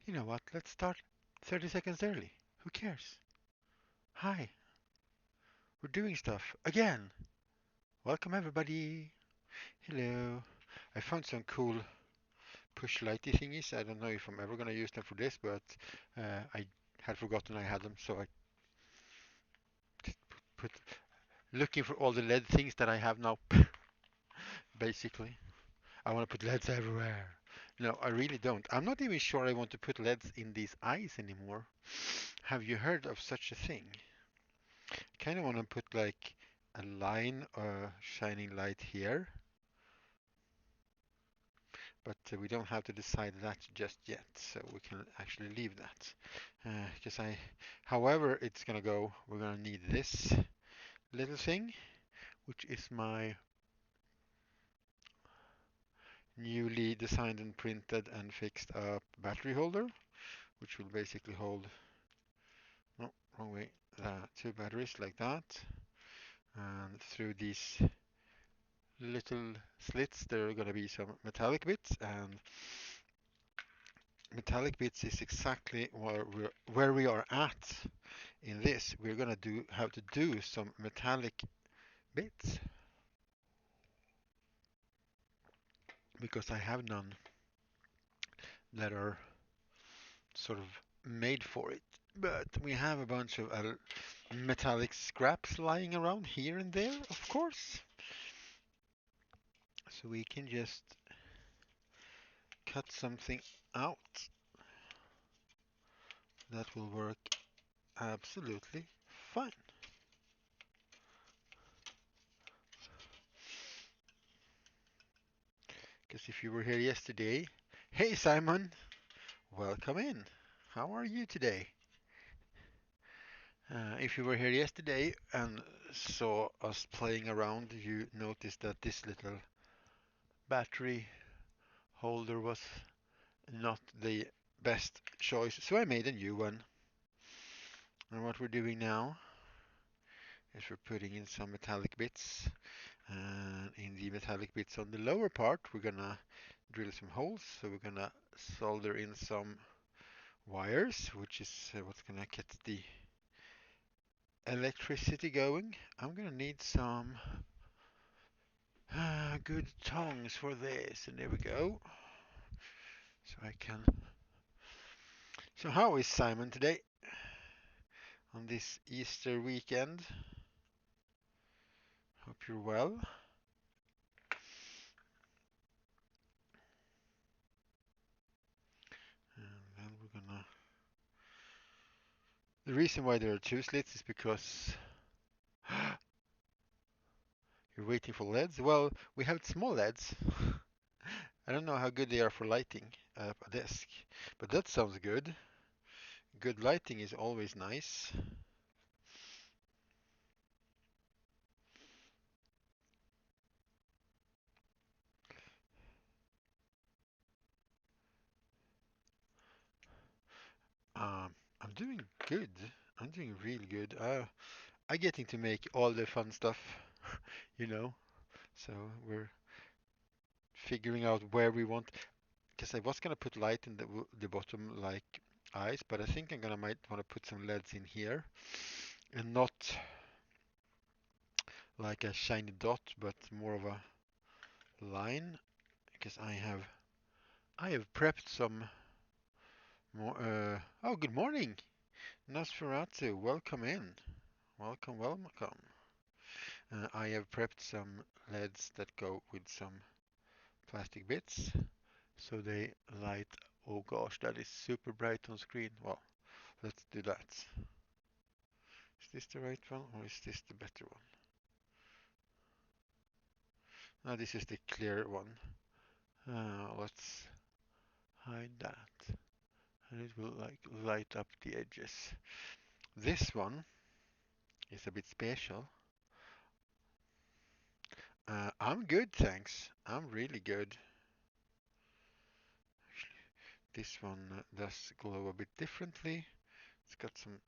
You know what? Let's start 30 seconds early. Who cares? Hi, we're doing stuff again. Welcome everybody. Hello. I found some cool push lighty thingies. I don't know if I'm ever gonna use them for this, but I had forgotten I had them, so I just put looking for all the LED things that I have now. Basically, I want to put LEDs everywhere. No, I really don't. I'm not even sure I want to put LEDs in these eyes anymore. Have you heard of such a thing? Kind of want to put like a line or shining light here, but we don't have to decide that just yet, so we can actually leave that. Because however it's gonna go, we're gonna need this little thing, which is my newly designed and printed and fixed up battery holder, which will basically hold, no, wrong way, two batteries like that, and through these little slits there are going to be some metallic bits, and metallic bits is exactly where we are at in this. We're going to have to do some metallic bits because I have none that are sort of made for it. But we have a bunch of metallic scraps lying around here and there, of course. So we can just cut something out that will work absolutely fine. Because if you were here yesterday, hey Simon, welcome in. How are you today? If you were here yesterday and saw us playing around, you noticed that this little battery holder was not the best choice, so I made a new one. And what we're doing now is we're putting in some metallic bits. And in the metallic bits on the lower part, we're gonna drill some holes. So we're gonna solder in some wires, which is what's gonna get the electricity going. I'm gonna need some good tongs for this, and there we go. So I can. So how is Simon today on this Easter weekend? Hope you're well. And then we're gonna. The reason why there are two slits is because you're waiting for LEDs. Well, we have small LEDs. I don't know how good they are for lighting up a desk, but that sounds good. Good lighting is always nice. I'm doing good. I'm doing really good. I'm getting to make all the fun stuff, you know. So we're figuring out where we want. Because I was gonna put light in the bottom like eyes, but I think I'm gonna might want to put some LEDs in here, and not like a shiny dot, but more of a line. Because I have prepped some more. Oh, good morning, Nosferatu. Welcome in. Welcome, welcome. I have prepped some LEDs that go with some plastic bits, so they light. Oh gosh, that is super bright on screen. Well, let's do that. Is this the right one or is this the better one? No, this is the clear one. Let's hide that. And it will like light up the edges. This one is a bit special. I'm good, thanks. I'm really good. This one does glow a bit differently. It's got some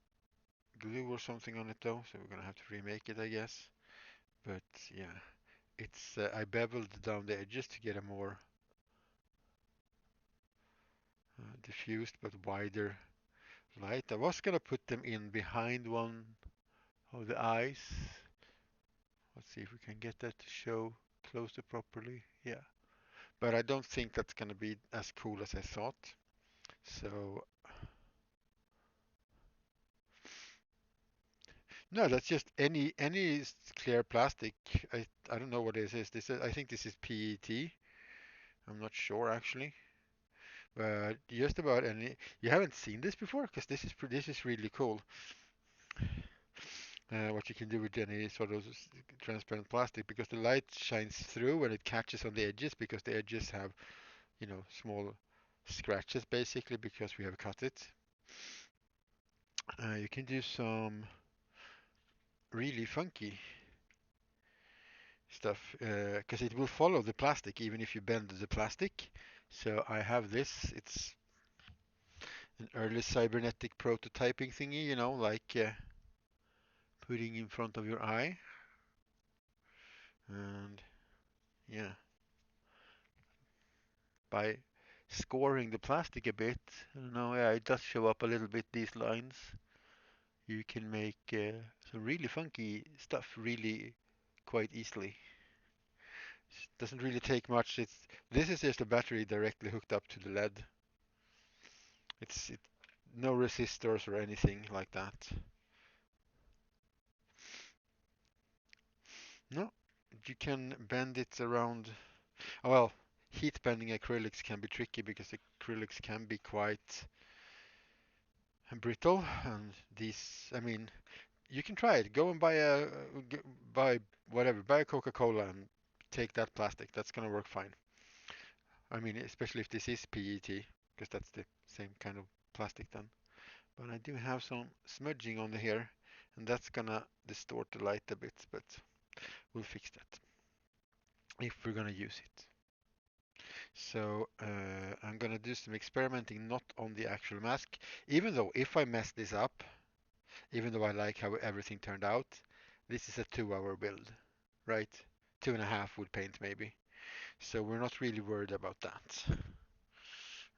glue or something on it though, so we're gonna have to remake it, I guess. But yeah, I beveled down the edges to get a more diffused but wider light. I was gonna put them in behind one of the eyes. Let's see if we can get that to show closer properly. Yeah, but I don't think that's gonna be as cool as I thought. So no, that's just any clear plastic. I don't know what this is. I think this is PET. I'm not sure actually, but just about any. You haven't seen this before, because this is really cool. What you can do with any sort of transparent plastic, because the light shines through and it catches on the edges, because the edges have, small scratches basically because we have cut it. You can do some really funky stuff, because it will follow the plastic even if you bend the plastic. So I have this. It's an early cybernetic prototyping thingy, like putting in front of your eye. And yeah, by scoring the plastic a bit, I don't know, yeah, it does show up a little bit, these lines. You can make some really funky stuff really quite easily. Doesn't really take much. This is just a battery directly hooked up to the LED. It's no resistors or anything like that. No, you can bend it around. Well, heat bending acrylics can be tricky because acrylics can be quite brittle, and these, I mean, you can try it. Go and buy whatever, buy a Coca-Cola and take that plastic. That's gonna work fine. I mean, especially if this is PET, because that's the same kind of plastic then. But I do have some smudging on here, and that's gonna distort the light a bit, but we'll fix that if we're gonna use it. So I'm gonna do some experimenting, not on the actual mask, even though if I mess this up, even though I like how everything turned out, this is a 2 hour build, right? 2.5 with paint maybe. So we're not really worried about that.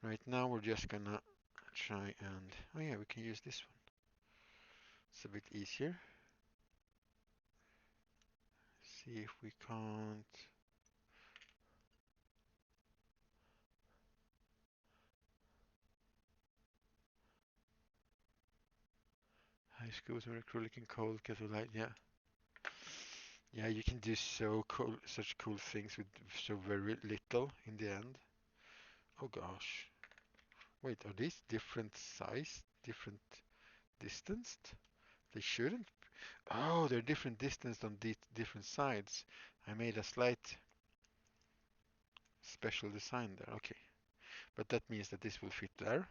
Right now we're just gonna try and, oh yeah, we can use this one. It's a bit easier. See if we can't. High schools are acrylic and cold because light. Yeah, yeah. You can do so cool, such cool things with so very little in the end. Oh gosh. Wait, are these different size, different distanced? They shouldn't. Oh, they're different distance on the different sides. I made a slight special design there. Okay, but that means that this will fit there.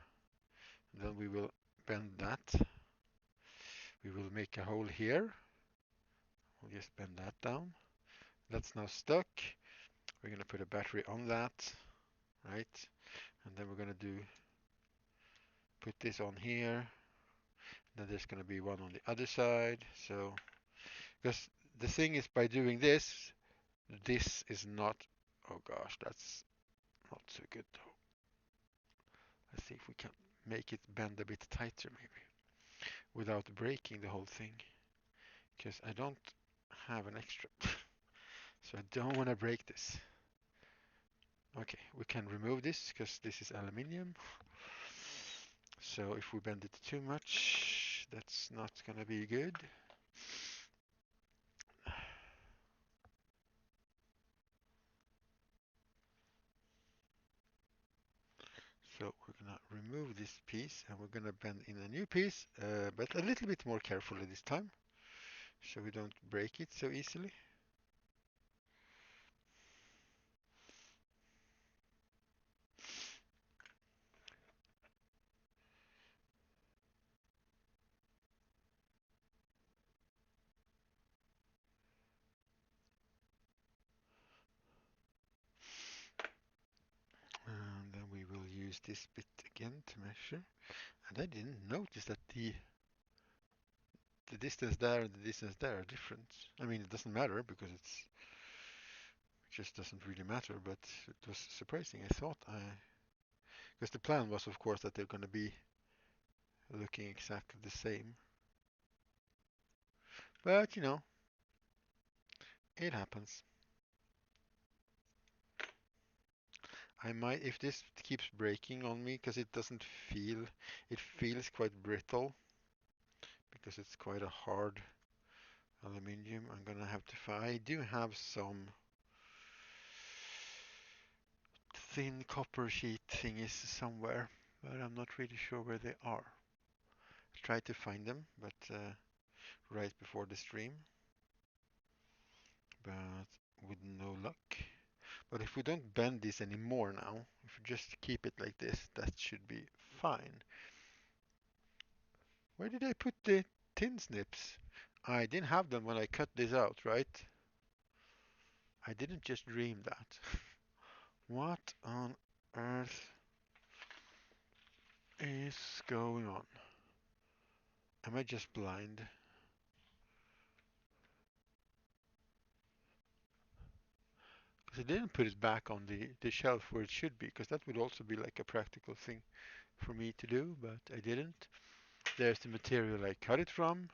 Then we will bend that. We will make a hole here. We'll just bend that down. That's now stuck. We're going to put a battery on that, right? And then we're going to put this on here. Then there's going to be one on the other side. So, because the thing is, by doing this, this is not, oh gosh, that's not so good though. Let's see if we can make it bend a bit tighter maybe, without breaking the whole thing. Because I don't have an extra. So I don't want to break this. Okay, we can remove this because this is aluminium. So if we bend it too much, that's not gonna be good. So we're gonna remove this piece and we're gonna bend in a new piece, but a little bit more carefully this time, so we don't break it so easily. And then we will use this bit again to measure. And I didn't notice that the distance there and the distance there are different. I mean, it doesn't matter because it just doesn't really matter, but it was surprising. I thought I Because the plan was, of course, that they're going to be looking exactly the same. But, you know, it happens. I might, if this keeps breaking on me, because it doesn't feel, it feels quite brittle, because it's quite a hard aluminium. I'm gonna have to find, I do have some thin copper sheet thingies somewhere, but I'm not really sure where they are. I tried to find them, but right before the stream, but with no luck. But if we don't bend this anymore now, if we just keep it like this, that should be fine. Where did I put the tin snips? I didn't have them when I cut this out, right? I didn't just dream that. What on earth is going on? Am I just blind? Because I didn't put it back on the shelf where it should be, because that would also be like a practical thing for me to do, but I didn't. There's the material I cut it from.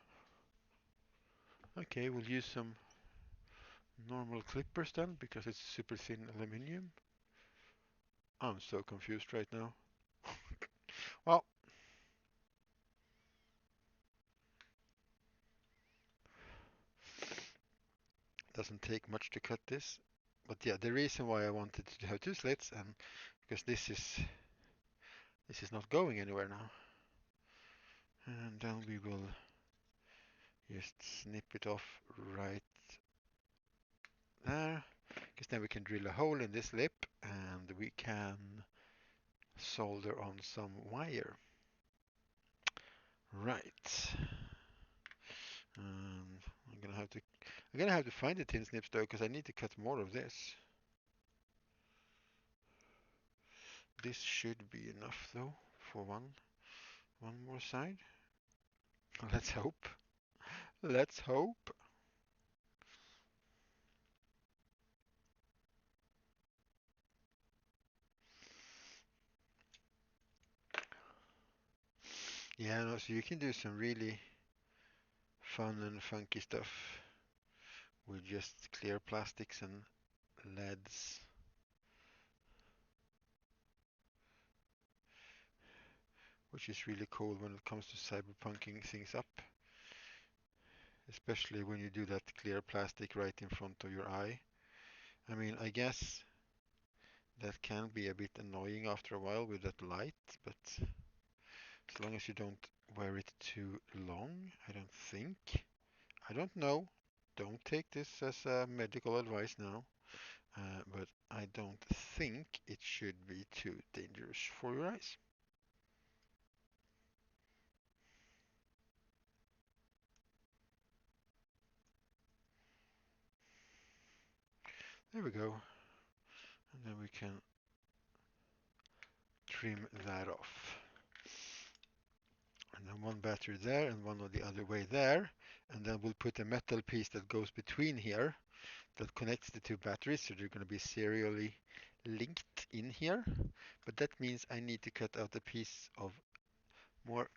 Okay, we'll use some normal clippers then, because it's super thin aluminium. I'm so confused right now. Well, doesn't take much to cut this. But yeah, the reason why I wanted to have two slits, and because this is not going anywhere now. And then we will just snip it off right there, because then we can drill a hole in this lip and we can solder on some wire. Right. I'm gonna have to find the tin snips though, because I need to cut more of this. This should be enough though for one more side. Let's hope. Let's hope. Yeah, no, so you can do some really fun and funky stuff with just clear plastics and LEDs. Which is really cool when it comes to cyberpunking things up. Especially when you do that clear plastic right in front of your eye. I mean, I guess that can be a bit annoying after a while with that light, but as long as you don't wear it too long, I don't think. I don't know. Don't take this as medical advice now, but I don't think it should be too dangerous for your eyes. There we go. And then we can trim that off. And then one battery there and one on the other way there. And then we'll put a metal piece that goes between here that connects the two batteries, so they're going to be serially linked in here. But that means I need to cut out a piece of more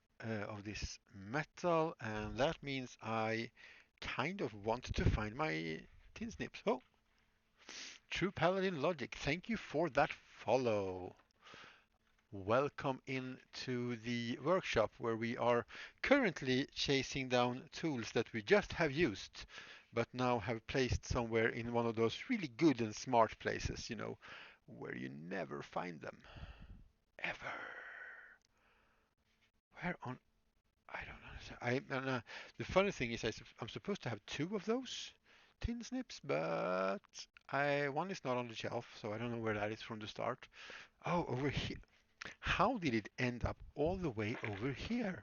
of this metal, and that means I kind of want to find my tin snips. Oh, True Paladin Logic, thank you for that follow. Welcome into the workshop where we are currently chasing down tools that we just have used, but now have placed somewhere in one of those really good and smart places, you know, where you never find them. Ever. Where on? I don't understand. The funny thing is I'm supposed to have two of those tin snips, but one is not on the shelf, so I don't know where that is from the start. Oh, over here. How did it end up all the way over here?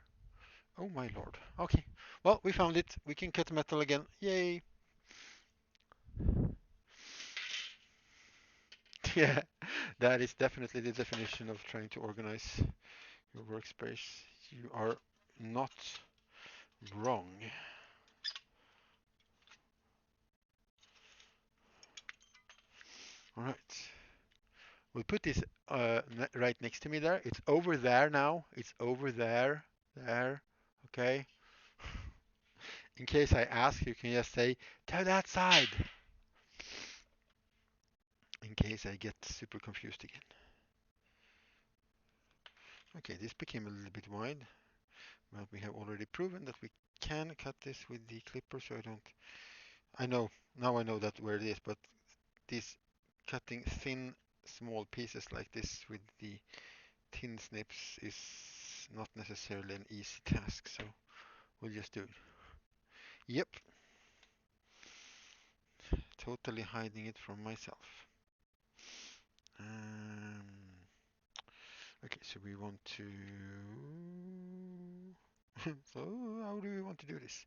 Oh my lord. Okay. Well, we found it. We can cut metal again. Yay. Yeah, that is definitely the definition of trying to organize your workspace. You are not wrong. All right. We'll put this right next to me there. It's over there now. It's over there. There. Okay. In case I ask, you can just say, to that side. In case I get super confused again. Okay, this became a little bit wide, but we have already proven that we can cut this with the clipper, so I don't. I know, now I know that where it is, but this cutting thin, small pieces like this with the thin snips is not necessarily an easy task, so we'll just do it. Yep, totally hiding it from myself. Um, okay, so we want to. So how do we want to do this?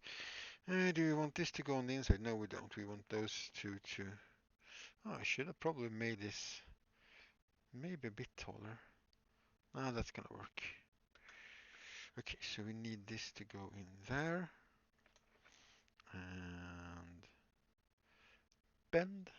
Do we want this to go on the inside? No, we don't. We want those two to. Oh, I should have probably made this maybe a bit taller. Ah, that's gonna work. Okay, so we need this to go in there and bend.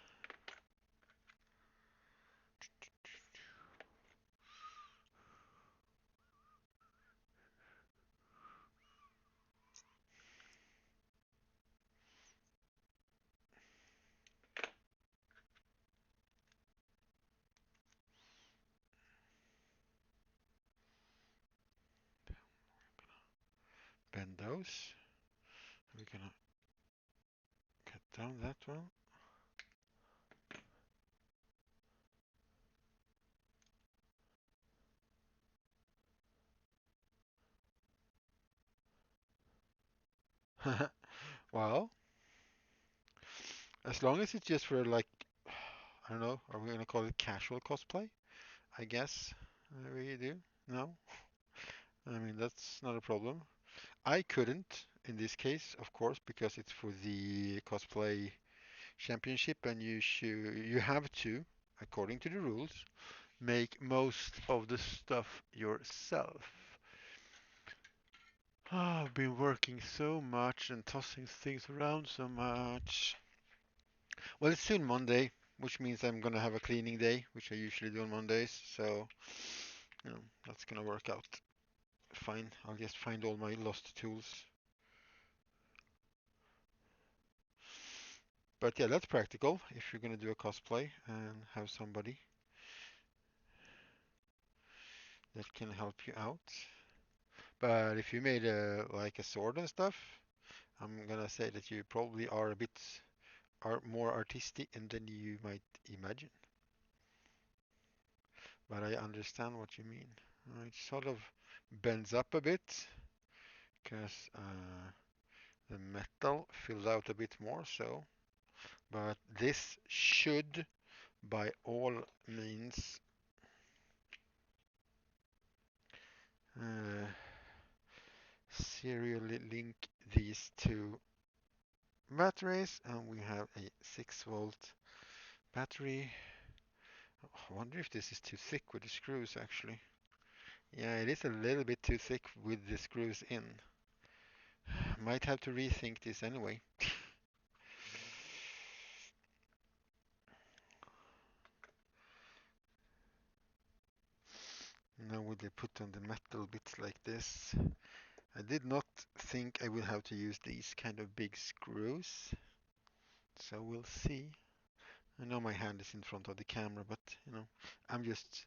Bend those. We're gonna cut down that one. Well, as long as it's just for like, I don't know, are we gonna call it casual cosplay? I guess we do. No, I mean that's not a problem. I couldn't in this case, of course, because it's for the cosplay championship, and you have to, according to the rules, make most of the stuff yourself. I've been working so much and tossing things around so much. Well, it's soon Monday, which means I'm gonna have a cleaning day, which I usually do on Mondays. So, that's gonna work out fine. I'll just find all my lost tools. But yeah, that's practical if you're gonna do a cosplay and have somebody that can help you out. But if you made like a sword and stuff, I'm gonna say that you probably are a bit are more artistic than you might imagine. But I understand what you mean. It sort of bends up a bit because the metal fills out a bit more so. But this should, by all means, uh, serially link these two batteries, and we have a 6-volt battery. I wonder if this is too thick with the screws actually. Yeah, it is a little bit too thick with the screws in. Might have to rethink this anyway. Now would they put on the metal bits like this? I did not think I would have to use these kind of big screws. So we'll see. I know my hand is in front of the camera, but I'm just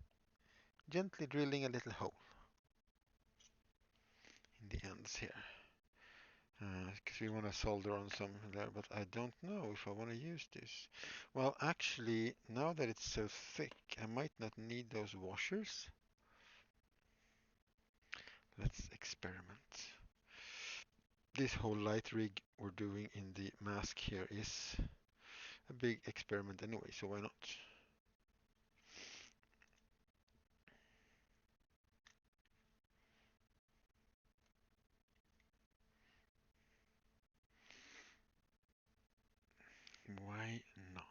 gently drilling a little hole in the ends here. Because we want to solder on some there, but I don't know if I want to use this. Well, actually, now that it's so thick, I might not need those washers. Let's experiment. This whole light rig we're doing in the mask here is a big experiment anyway, so why not? Why not?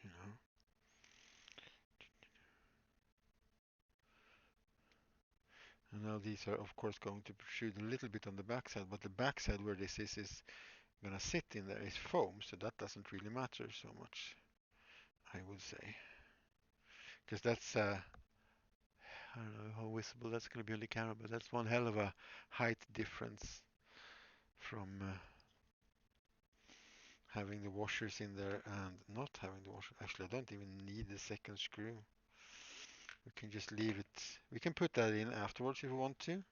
You know? And now these are of course going to protrude a little bit on the backside, but the backside where this is gonna sit in there is foam, so that doesn't really matter so much, I would say. because that's I don't know how visible that's going to be on the camera, but that's one hell of a height difference from having the washers in there and not having the washer. Actually, I don't even need the second screw. We can just leave it. We can put that in afterwards if we want to,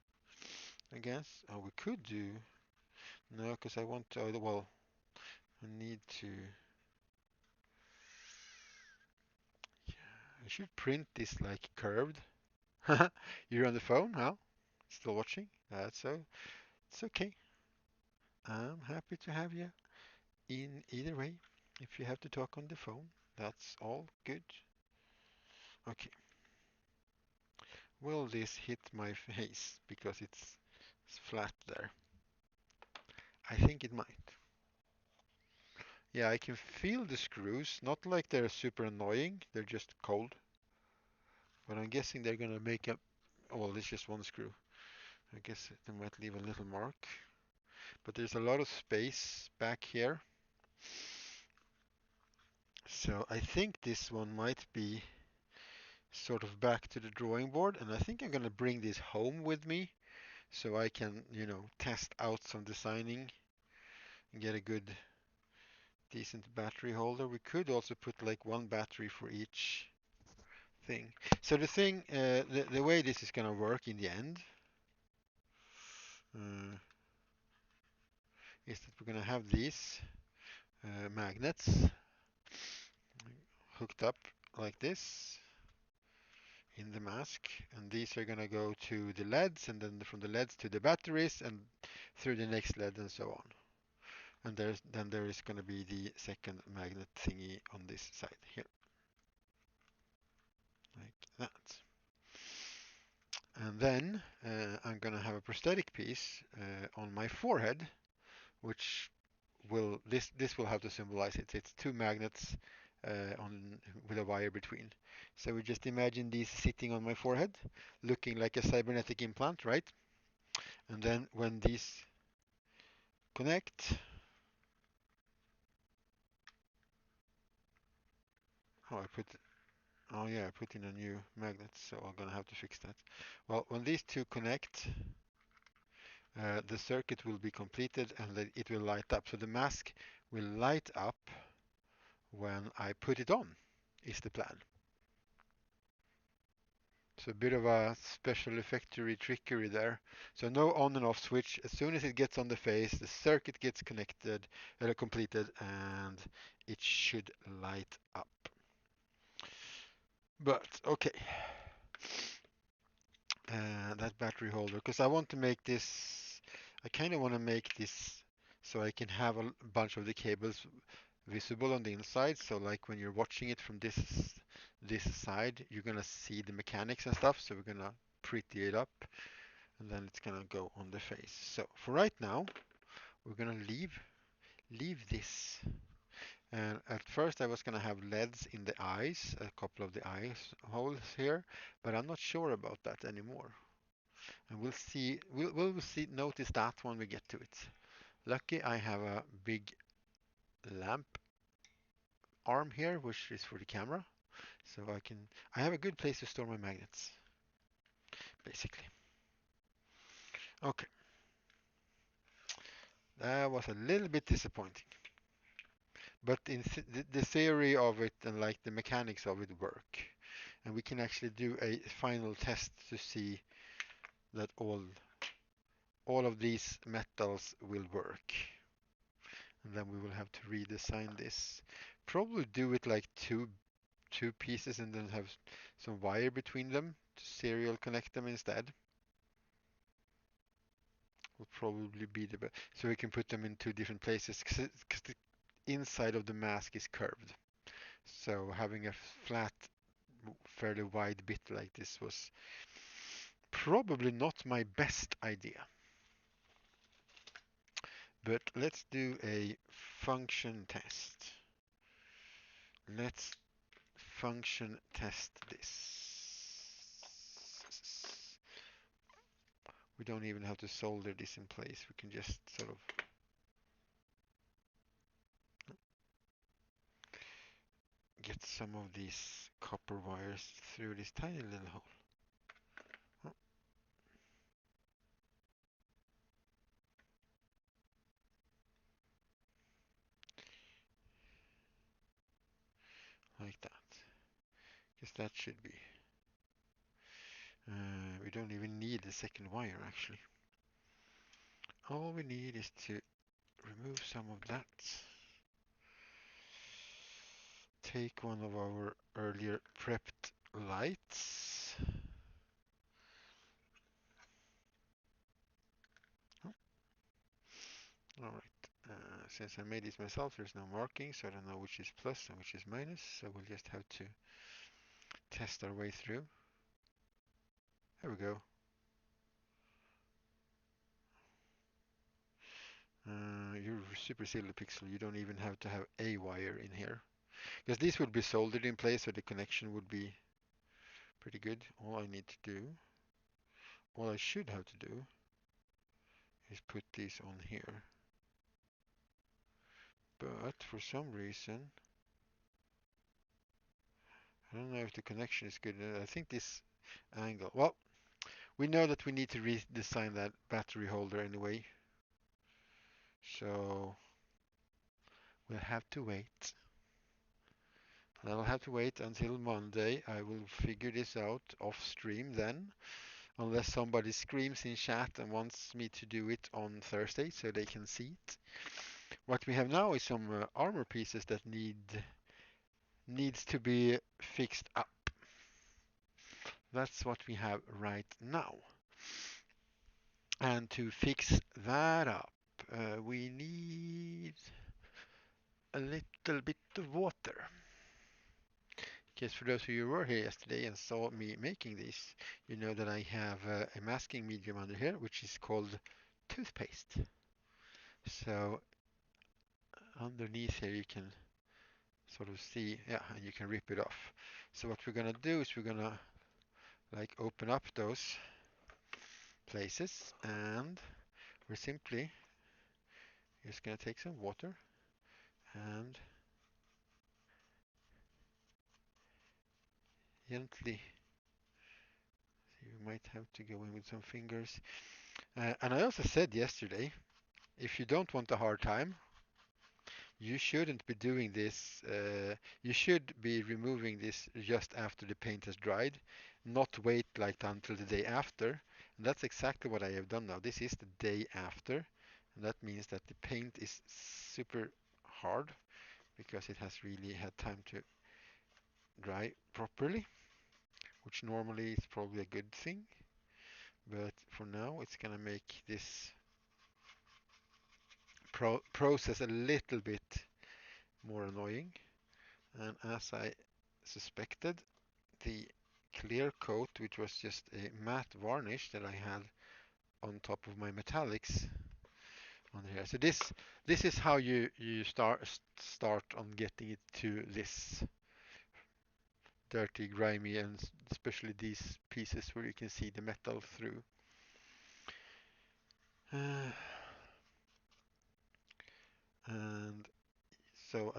I guess. Oh, we could do. No, because I want to. Oh, well, I need to. I should print this like curved. You're on the phone, huh? Still watching? That's so. It's okay. I'm happy to have you in either way. If you have to talk on the phone, that's all good. Okay. Will this hit my face because it's flat there? I think it might. Yeah, I can feel the screws. Not like they're super annoying. They're just cold. But I'm guessing they're gonna make a. Oh, well, it's just one screw. I guess they might leave a little mark. But there's a lot of space back here. So I think this one might be sort of back to the drawing board. And I think I'm gonna bring this home with me so I can, test out some designing and get a good, decent battery holder. We could also put like one battery for each thing. So the way this is gonna work in the end uh, is that we're gonna have these magnets hooked up like this in the mask, and these are gonna go to the LEDs, and then from the LEDs to the batteries, and through the next LED, and so on. And there is gonna be the second magnet thingy on this side here, like that. And then I'm gonna have a prosthetic piece on my forehead, which this will have to symbolize it. It's two magnets on with a wire between. So we just imagine these sitting on my forehead, looking like a cybernetic implant, right? And then when these connect, oh I put oh yeah I put in a new magnet, so I'm gonna have to fix that. Well, when these two connect, the circuit will be completed and it will light up. So the mask will light up when I put it on, is the plan. So a bit of a special effectory trickery there. So no on and off switch. As soon as it gets on the face, the circuit gets connected, completed, and it should light up. But okay, that battery holder, because I want to make this, I kind of want to make this so I can have a bunch of the cables visible on the inside. So like when you're watching it from this side, you're gonna see the mechanics and stuff. So we're gonna pretty it up, and then it's gonna go on the face. So for right now, we're gonna leave this. And at first I was gonna have LEDs in the eyes, a couple of the eyes holes here, but I'm not sure about that anymore. And we'll see. We'll see. Notice that when we get to it. Lucky I have a big lamp arm here, which is for the camera, so I have a good place to store my magnets, basically. Okay, that was a little bit disappointing, but the theory of it and like the mechanics of it work, and we can actually do a final test to see that all of these metals will work, and then we will have to redesign this. Probably do it like two pieces and then have some wire between them to serial connect them instead. Will probably be the best. So we can put them in two different places because the inside of the mask is curved. So having a flat, fairly wide bit like this was probably not my best idea. But let's do a function test. Let's function test this. We don't even have to solder this in place. We can just sort of get some of these copper wires through this tiny little hole. Oh, like that. Guess that should be. We don't even need the second wire actually. All we need is to remove some of that. Take one of our earlier prepped lights. Oh, all right. Since I made this myself, there's no marking, so I don't know which is plus and which is minus. So we'll just have to test our way through. There we go. You're super silly pixel. You don't even have to have a wire in here. Because these would be soldered in place, so the connection would be pretty good. All I need to do, all I should have to do, is put these on here. But for some reason, I don't know if the connection is good. I think this angle, well, we know that we need to redesign that battery holder anyway. So we'll have to wait. And I'll have to wait until Monday. I will figure this out off stream then. Unless somebody screams in chat and wants me to do it on Thursday so they can see it. What we have now is some armor pieces that needs to be fixed up. That's what we have right now. And to fix that up, we need a little bit of water. Because for those of you who were here yesterday and saw me making this, you know that I have a masking medium under here, which is called toothpaste. So underneath here you can sort of see, yeah, and you can rip it off. So what we're gonna do is we're gonna like open up those places and we're simply just gonna take some water and gently, you might have to go in with some fingers. And I also said yesterday, if you don't want a hard time, you shouldn't be doing this. You should be removing this just after the paint has dried, not wait like until the day after. And that's exactly what I have done now. This is the day after, and that means that the paint is super hard because it has really had time to dry properly, which normally is probably a good thing. But for now, it's gonna make this process a little bit more annoying. And as I suspected, the clear coat, which was just a matte varnish that I had on top of my metallics on here. So this is how you start on getting it to this dirty, grimy, and especially these pieces where you can see the metal through. Uh, and so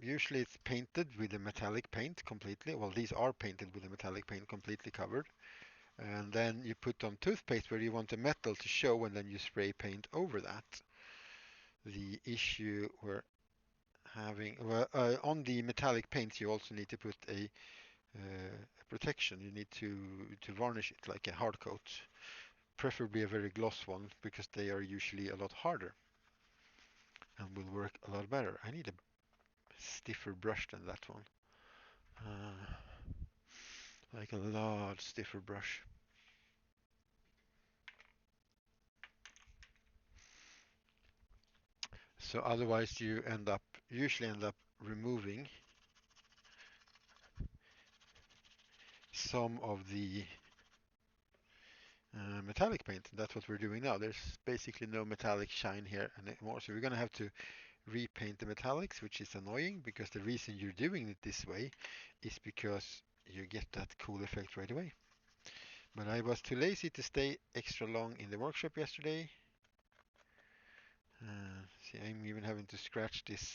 usually it's painted with a metallic paint completely. Well, these are painted with a metallic paint completely covered. And then you put on toothpaste where you want the metal to show, and then you spray paint over that. The issue we're having, well, on the metallic paints, you also need to put a protection. You need to varnish it like a hard coat, preferably a very gloss one, because they are usually a lot harder and will work a lot better. I need a stiffer brush than that one, like a lot stiffer brush. So otherwise you usually end up removing some of the metallic paint. That's what we're doing now. There's basically no metallic shine here anymore. So we're going to have to repaint the metallics, which is annoying because the reason you're doing it this way is because you get that cool effect right away. But I was too lazy to stay extra long in the workshop yesterday. See, I'm even having to scratch this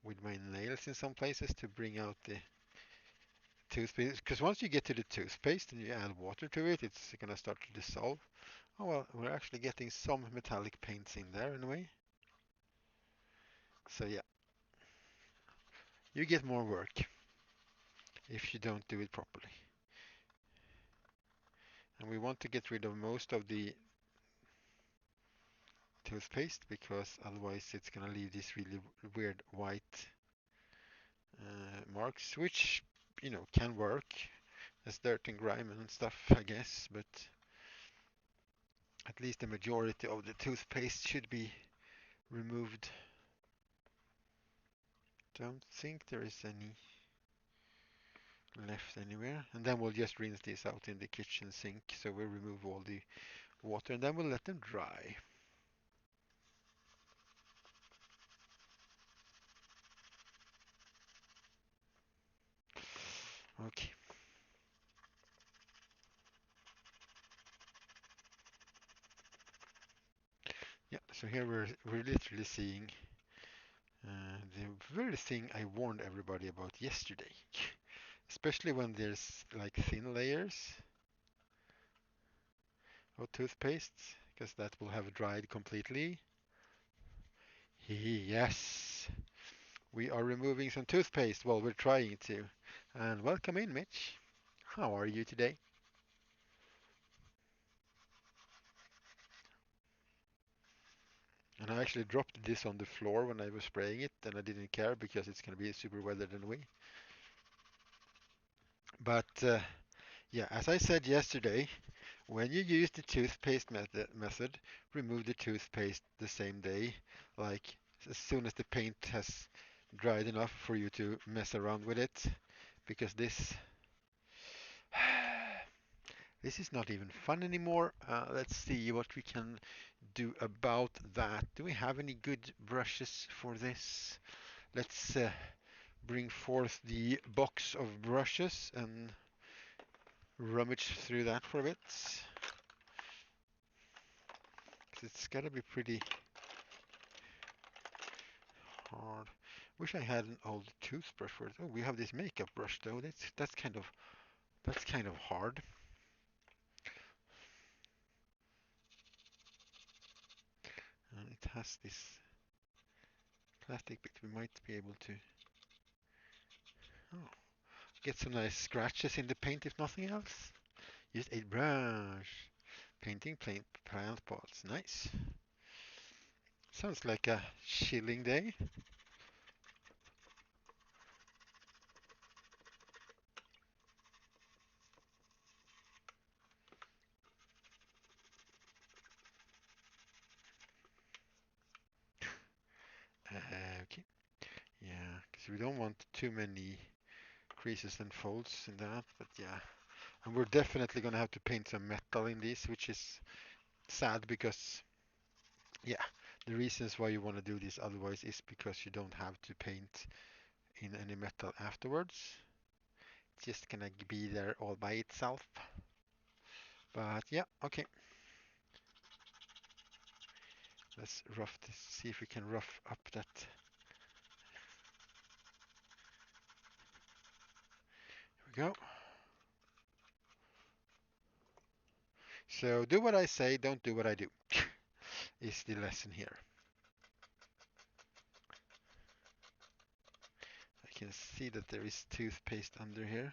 with my nails in some places to bring out toothpaste, because once you get to the toothpaste and you add water to it, it's gonna start to dissolve. Oh well, we're actually getting some metallic paints in there anyway. So yeah, you get more work if you don't do it properly. And we want to get rid of most of the toothpaste because otherwise it's gonna leave these really weird white marks, which can work as dirt and grime and stuff, I guess, but at least the majority of the toothpaste should be removed. Don't think there is any left anywhere. And then we'll just rinse this out in the kitchen sink. So we'll remove all the water and then we'll let them dry. Okay. Yeah, so here we're literally seeing the very thing I warned everybody about yesterday. Especially when there's like thin layers of toothpaste, because that will have dried completely. Yes, we are removing some toothpaste. Well, we're trying to. And welcome in, Mitch. How are you today? And I actually dropped this on the floor when I was spraying it, and I didn't care because it's going to be super weathered anyway. But yeah, as I said yesterday, when you use the toothpaste method, remove the toothpaste the same day, like as soon as the paint has dried enough for you to mess around with it, because this is not even fun anymore. Let's see what we can do about that. Do we have any good brushes for this? Let's bring forth the box of brushes and rummage through that for a bit. 'Cause it's gotta be pretty hard. Wish I had an old toothbrush for it. Oh, we have this makeup brush though. That's kind of hard. And it has this plastic bit. We might be able to oh, get some nice scratches in the paint if nothing else. Use a brush. Painting plant pots. Nice. Sounds like a chilling day. Okay. Yeah, because we don't want too many creases and folds in that, but yeah. And we're definitely gonna have to paint some metal in this, which is sad because, yeah, the reasons why you want to do this otherwise is because you don't have to paint in any metal afterwards. It's just gonna be there all by itself. But yeah, okay. Let's rough this, see if we can rough up that. Here we go. So do what I say, don't do what I do, is the lesson here. I can see that there is toothpaste under here.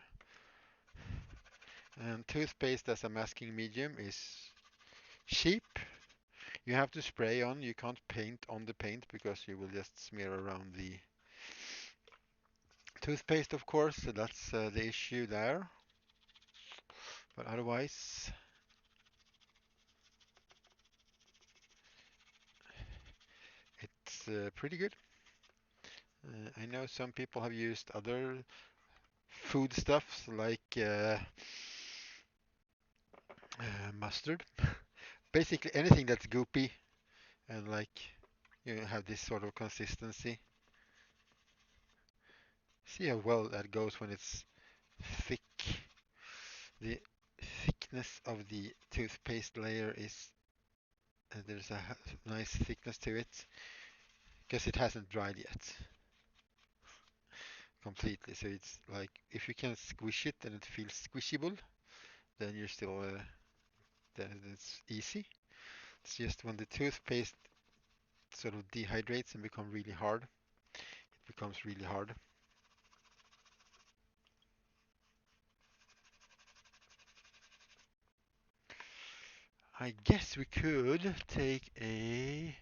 And toothpaste as a masking medium is cheap. You have to spray on, you can't paint on the paint because you will just smear around the toothpaste, of course, so that's the issue there. But otherwise, it's pretty good. I know some people have used other food stuffs like mustard. Basically anything that's goopy and like have this sort of consistency. See how well that goes when it's thick. The thickness of the toothpaste layer is there's a nice thickness to it because it hasn't dried yet. completely. So it's like if you can squish it and it feels squishable, then you're still then it's easy. It's just when the toothpaste sort of dehydrates and become really hard, it becomes really hard. I guess we could take a.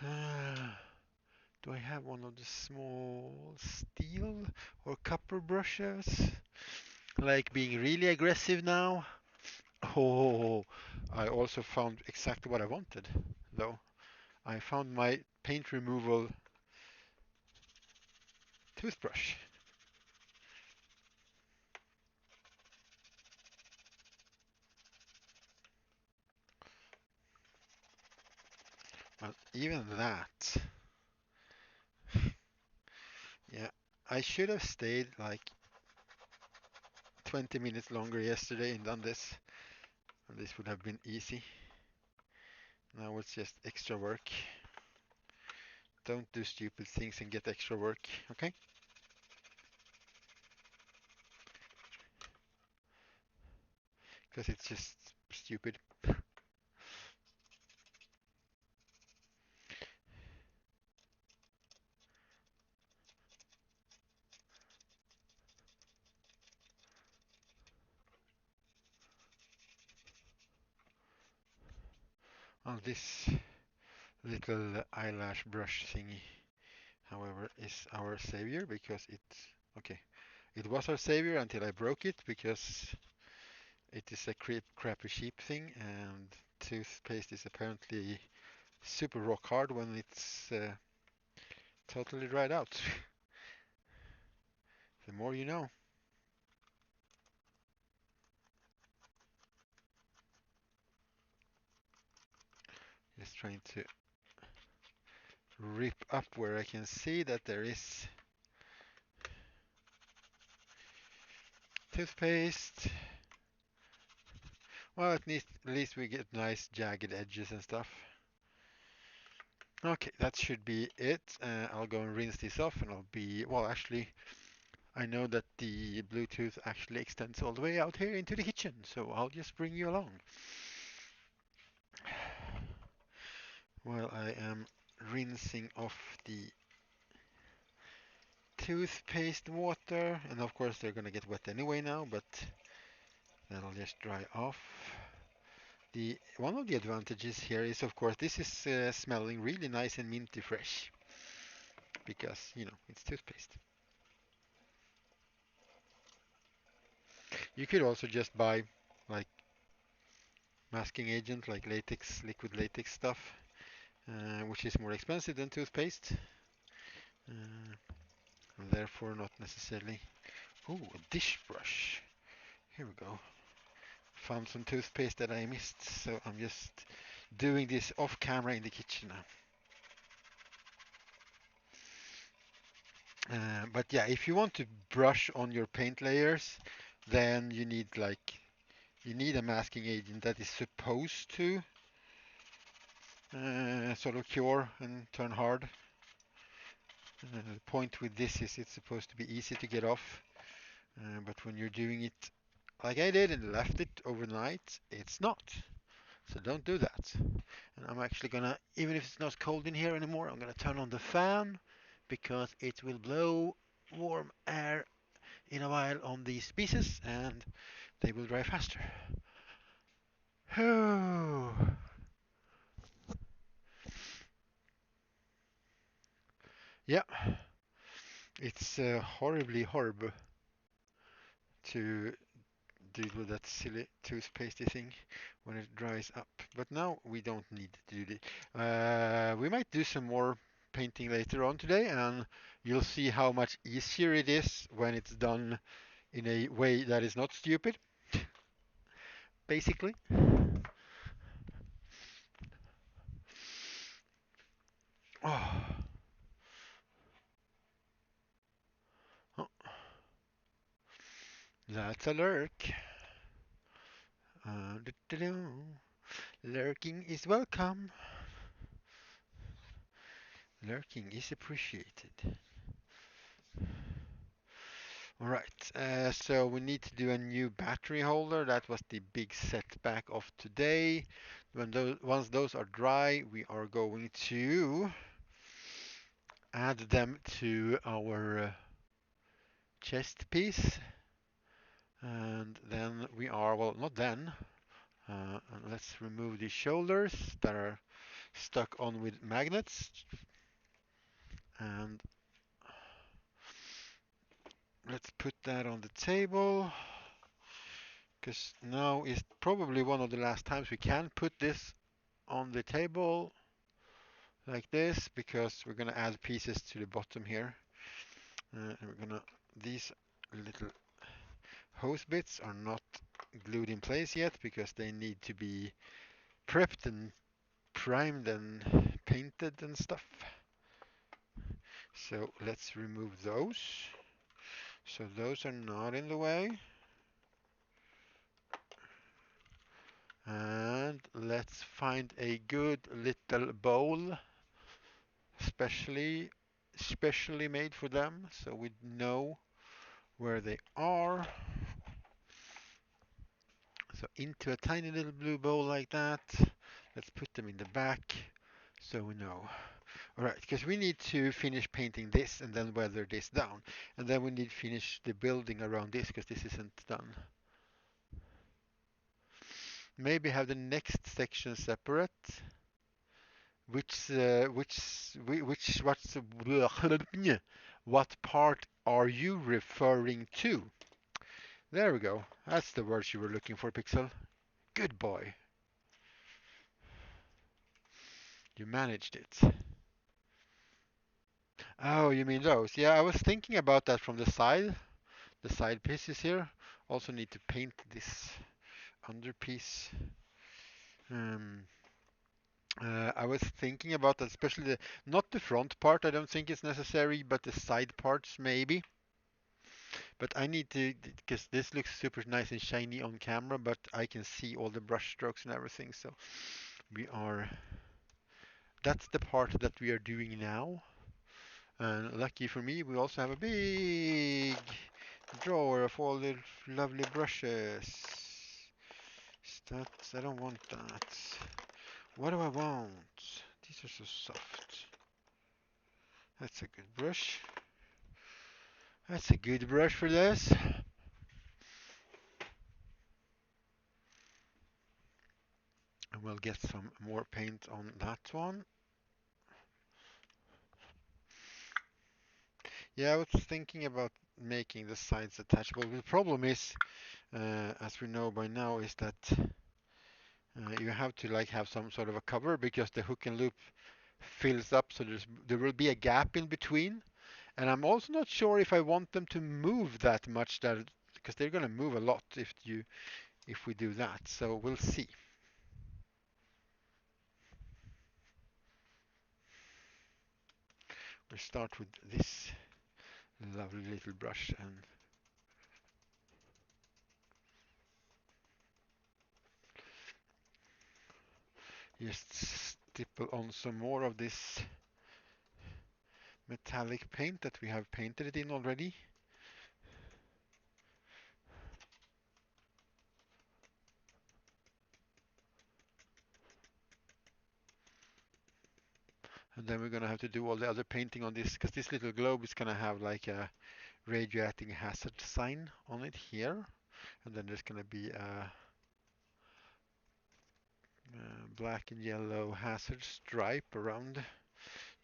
Do I have one of the small steel or copper brushes? Like being really aggressive now? Oh, I also found exactly what I wanted, though. I found my paint removal toothbrush. But even that, yeah, I should have stayed like 20 minutes longer yesterday and done this, and this would have been easy. Now it's just extra work. Don't do stupid things and get extra work, okay? Because it's just stupid. Oh, this little eyelash brush thingy, however, is our savior because okay. It was our savior until I broke it because it is a crappy cheap thing, and toothpaste is apparently super rock hard when it's totally dried out. The more you know. Just trying to rip up where I can see that there is toothpaste. Well, at least we get nice jagged edges and stuff. Okay, that should be it. I'll go and rinse this off and I'll be, well, actually, I know that the Bluetooth actually extends all the way out here into the kitchen, so I'll just bring you along. While I am rinsing off the toothpaste water, and of course they're gonna get wet anyway now, but that'll just dry off. The one of the advantages here is, of course, this is smelling really nice and minty fresh because it's toothpaste. You could also just buy like masking agent, like latex, liquid latex stuff, which is more expensive than toothpaste, and therefore not necessarily. Oh, a dish brush. Here we go. Found some toothpaste that I missed, so I'm just doing this off camera in the kitchen now. But yeah, if you want to brush on your paint layers, then you need a masking agent that is supposed to sort of cure and turn hard. The point with this is it's supposed to be easy to get off, but when you're doing it like I did and left it overnight, it's not. So don't do that. And I'm actually gonna, even if it's not cold in here anymore, I'm gonna turn on the fan because it will blow warm air in a while on these pieces and they will dry faster. Oh. Yeah, it's horribly horrible to deal with that silly toothpastey thing when it dries up. But now we don't need to do it. We might do some more painting later on today, and you'll see how much easier it is when it's done in a way that is not stupid, basically. Oh, oh, that's a lurk. Lurking is welcome. Lurking is appreciated. All right, so we need to do a new battery holder. That was the big setback of today. Once those are dry, we are going to add them to our chest piece. And then we are, well, not then. Let's remove the shoulders that are stuck on with magnets. And let's put that on the table. Because now is probably one of the last times we can put this on the table like this, because we're going to add pieces to the bottom here. And we're going to, these little hose bits are not glued in place yet because they need to be prepped and primed and painted and stuff. So let's remove those. So those are not in the way. And let's find a good little bowl, specially made for them, so we know where they are. So into a tiny little blue bowl like that. Let's put them in the back so we know. Alright, because we need to finish painting this and then weather this down. And then we need to finish the building around this because this isn't done. Maybe have the next section separate. What part are you referring to? There we go. That's the words you were looking for, Pixel. Good boy. You managed it. Oh, you mean those? Yeah, I was thinking about that from the side pieces here. Also need to paint this underpiece. Um, I was thinking about that, especially not the front part. I don't think it's necessary, but the side parts maybe. But I need to, because this looks super nice and shiny on camera, but I can see all the brush strokes and everything. So we are, that's the part that we are doing now. And lucky for me, we also have a big drawer of all the lovely brushes. I don't want that. What do I want? These are so soft. That's a good brush. That's a good brush for this. And we'll get some more paint on that one. Yeah, I was thinking about making the sides attachable. The problem is, as we know by now, is that you have to like have some sort of a cover because the hook and loop fills up, so there will be a gap in between. And I'm also not sure if I want them to move that much, that because they're going to move a lot if we do that. So we'll see. We'll start with this lovely little brush and just stipple on some more of this metallic paint that we have painted it in already. And then we're going to have to do all the other painting on this, because this little globe is going to have like a radioactive hazard sign on it here. And then there's going to be a black and yellow hazard stripe around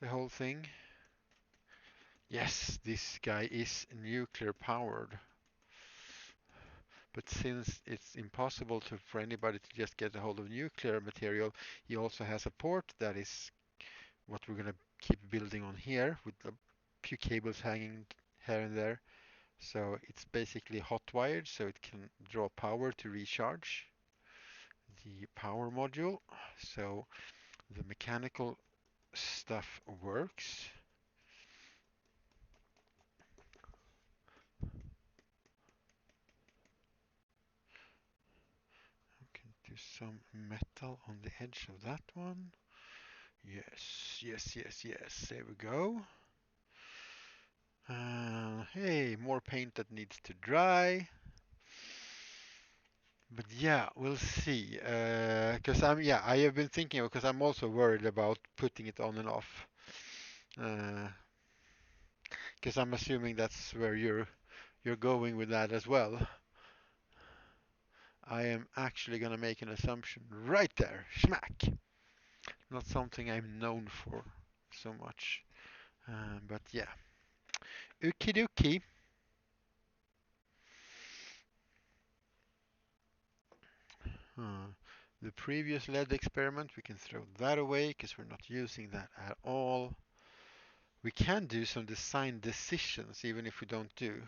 the whole thing. Yes, this guy is nuclear powered. But since it's impossible for anybody to just get a hold of nuclear material, he also has a port that is what we're going to keep building on here with a few cables hanging here and there. So it's basically hot wired, so it can draw power to recharge the power module. So the mechanical stuff works. We can do some metal on the edge of that one. Yes, yes, yes, yes. There we go. Hey, more paint that needs to dry. But yeah, we'll see. Because I have been thinking because I'm also worried about putting it on and off. Because I'm assuming that's where you're going with that as well. I am actually gonna make an assumption right there, smack. Not something I'm known for so much. But yeah, okie dokie. Uh, the previous lead experiment, we can throw that away because we're not using that at all. We can do some design decisions even if we don't do.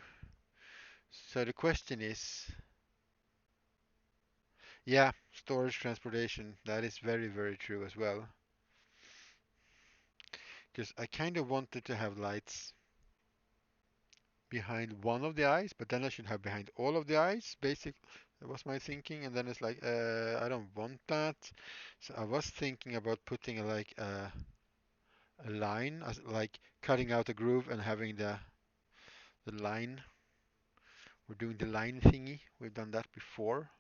So the question is, yeah, storage transportation, that is very, very true as well. Because I kind of wanted to have lights behind one of the eyes, but then I should have behind all of the eyes, basic. That was my thinking, and then it's like, I don't want that. So I was thinking about putting a line, like cutting out a groove and having the line. We're doing the line thingy. We've done that before,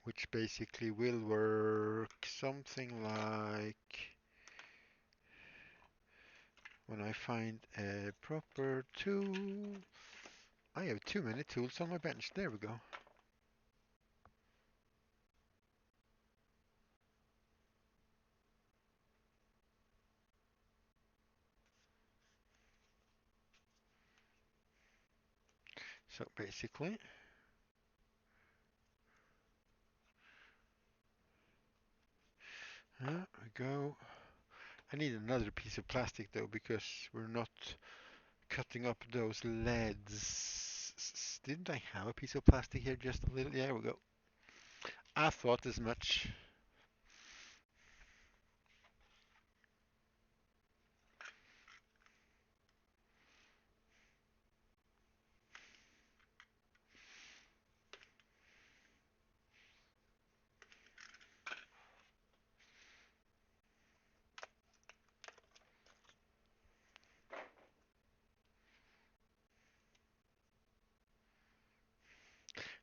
which basically will work something like when I find a proper tool. I have too many tools on my bench. There we go. So basically, there we go. I need another piece of plastic though because we're not cutting up those leads. Didn't I have a piece of plastic here just a little? Yeah, there we go. I thought as much.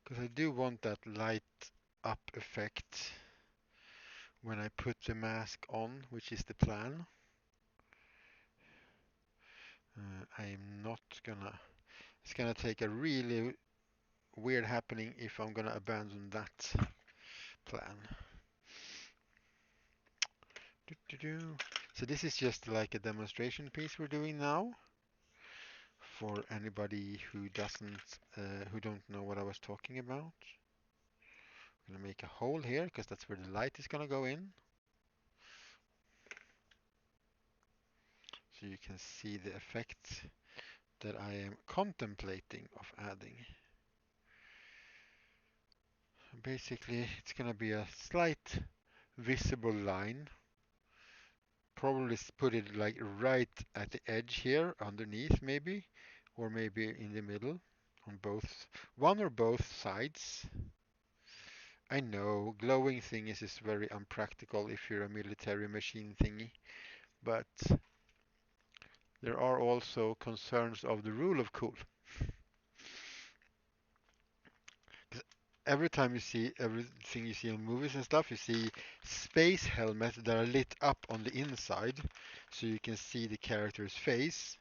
Because I do want that light up effect when I put the mask on, which is the plan. I'm not gonna. It's gonna take a really weird happening if I'm gonna abandon that plan. Doo-doo-doo. So this is just like a demonstration piece we're doing now for anybody who don't know what I was talking about. I'm gonna make a hole here because that's where the light is gonna go in. So you can see the effect that I am contemplating of adding. Basically, it's gonna be a slight visible line. Probably put it like right at the edge here, underneath maybe, or maybe in the middle, on both, one or both sides. I know glowing thingies is very unpractical if you're a military machine thingy, but there are also concerns of the rule of cool. 'Cause every time you see everything you see in movies and stuff, you see space helmets that are lit up on the inside, so you can see the character's face.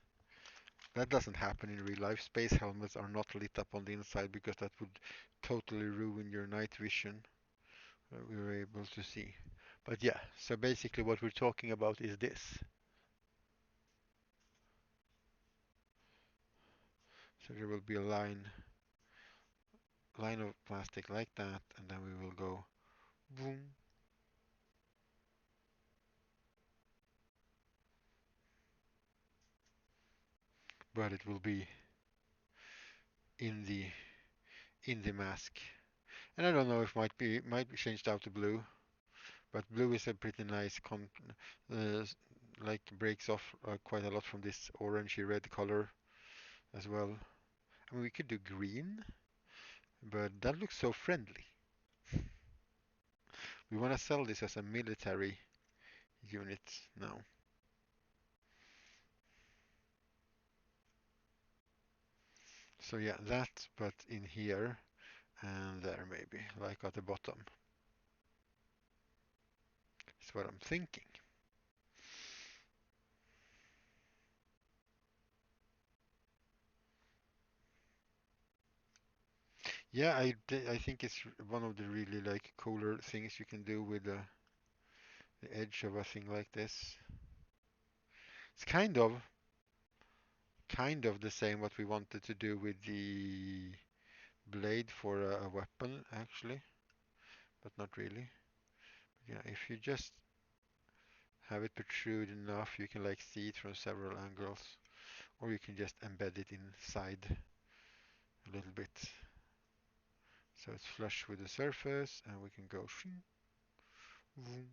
That doesn't happen in real life. Space helmets are not lit up on the inside because that would totally ruin your night vision. We were able to see. But yeah, so basically what we're talking about is this. So there will be a line of plastic like that, and then we will go boom. But it will be in the mask. And I don't know if might be changed out to blue, but blue is a pretty nice uh, like breaks off quite a lot from this orangey red color as well. I mean, we could do green, but that looks so friendly. We want to sell this as a military unit now. So yeah, that, but in here and there maybe, like at the bottom. That's what I'm thinking. Yeah, I think it's one of the really like cooler things you can do with the edge of a thing like this. It's kind of the same what we wanted to do with the blade for a weapon actually, but not really. Yeah, if you just have it protrude enough, you can like see it from several angles, or you can just embed it inside a little bit. So it's flush with the surface, and we can go shing, vroom,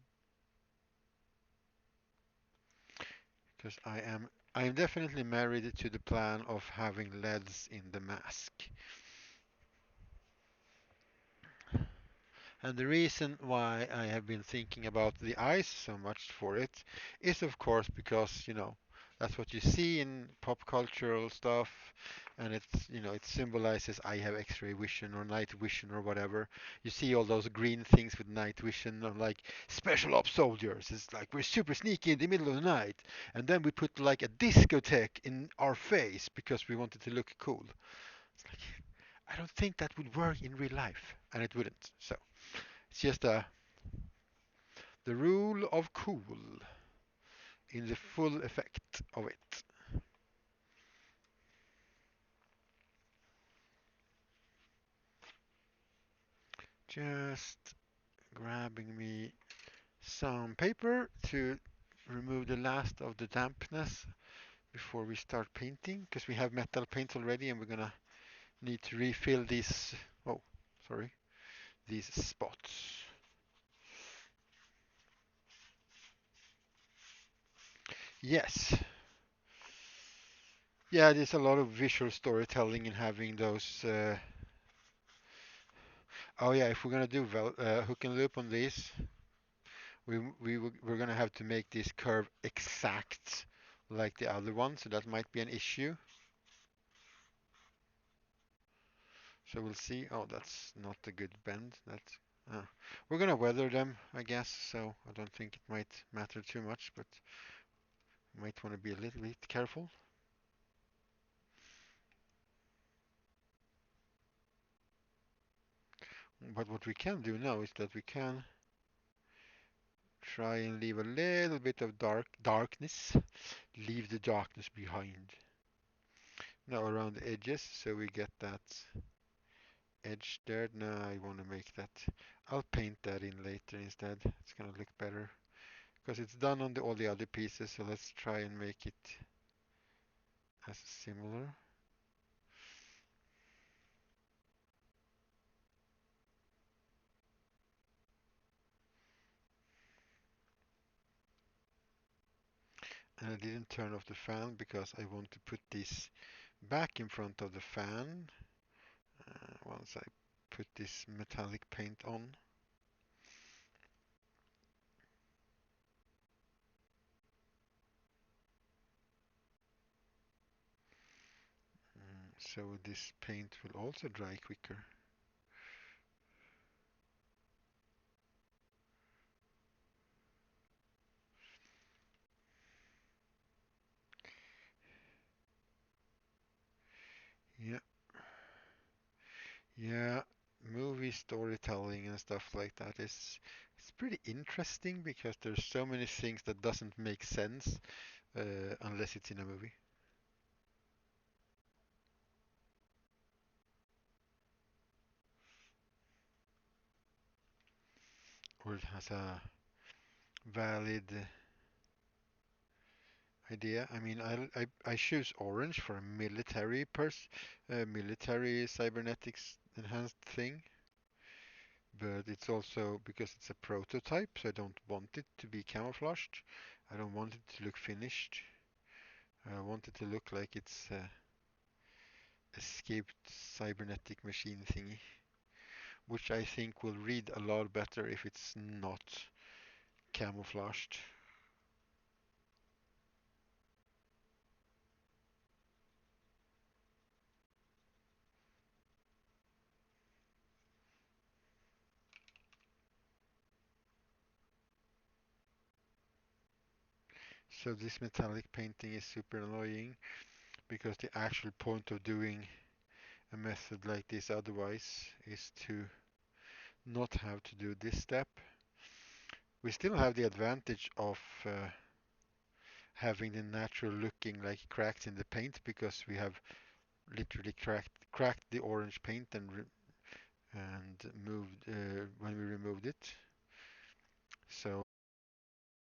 because I am definitely married to the plan of having LEDs in the mask. And the reason why I have been thinking about the eyes so much for it is, of course, because, that's what you see in pop cultural stuff, and it symbolizes I have X-ray vision or night vision or whatever. You see all those green things with night vision, or like special ops soldiers. It's like we're super sneaky in the middle of the night, and then we put like a discotheque in our face because we wanted to look cool. It's like I don't think that would work in real life, and it wouldn't. So. It's just the rule of cool in the full effect of it. Just grabbing me some paper to remove the last of the dampness before we start painting, because we have metal paint already and we're gonna need to refill these, oh, sorry, these spots. Yes. Yeah, there's a lot of visual storytelling in having those. Oh yeah, if we're gonna do hook and loop on these, we're gonna have to make this curve exact like the other one, so that might be an issue. So we'll see. Oh, that's not a good bend. We're gonna weather them, I guess. So I don't think it might matter too much, but might want to be a little bit careful. But what we can do now is that we can try and leave a little bit of darkness. Leave the darkness behind. Now around the edges, so we get that edge there. Now I want to make that. I'll paint that in later instead. It's gonna look better because it's done on all the other pieces. So let's try and make it as similar. And I didn't turn off the fan because I want to put this back in front of the fan once I put this metallic paint on. So this paint will also dry quicker. Yeah, yeah, movie storytelling and stuff like that is it's pretty interesting because there's so many things that doesn't make sense unless it's in a movie or it has a valid idea. I mean, I choose orange for a military cybernetics enhanced thing, but it's also because it's a prototype, so I don't want it to be camouflaged. I don't want it to look finished. I want it to look like it's escaped cybernetic machine thingy, which I think will read a lot better if it's not camouflaged. So this metallic painting is super annoying because the actual point of doing a method like this otherwise is to not have to do this step. We still have the advantage of having the natural looking like cracks in the paint because we have literally cracked the orange paint and moved when we removed it. So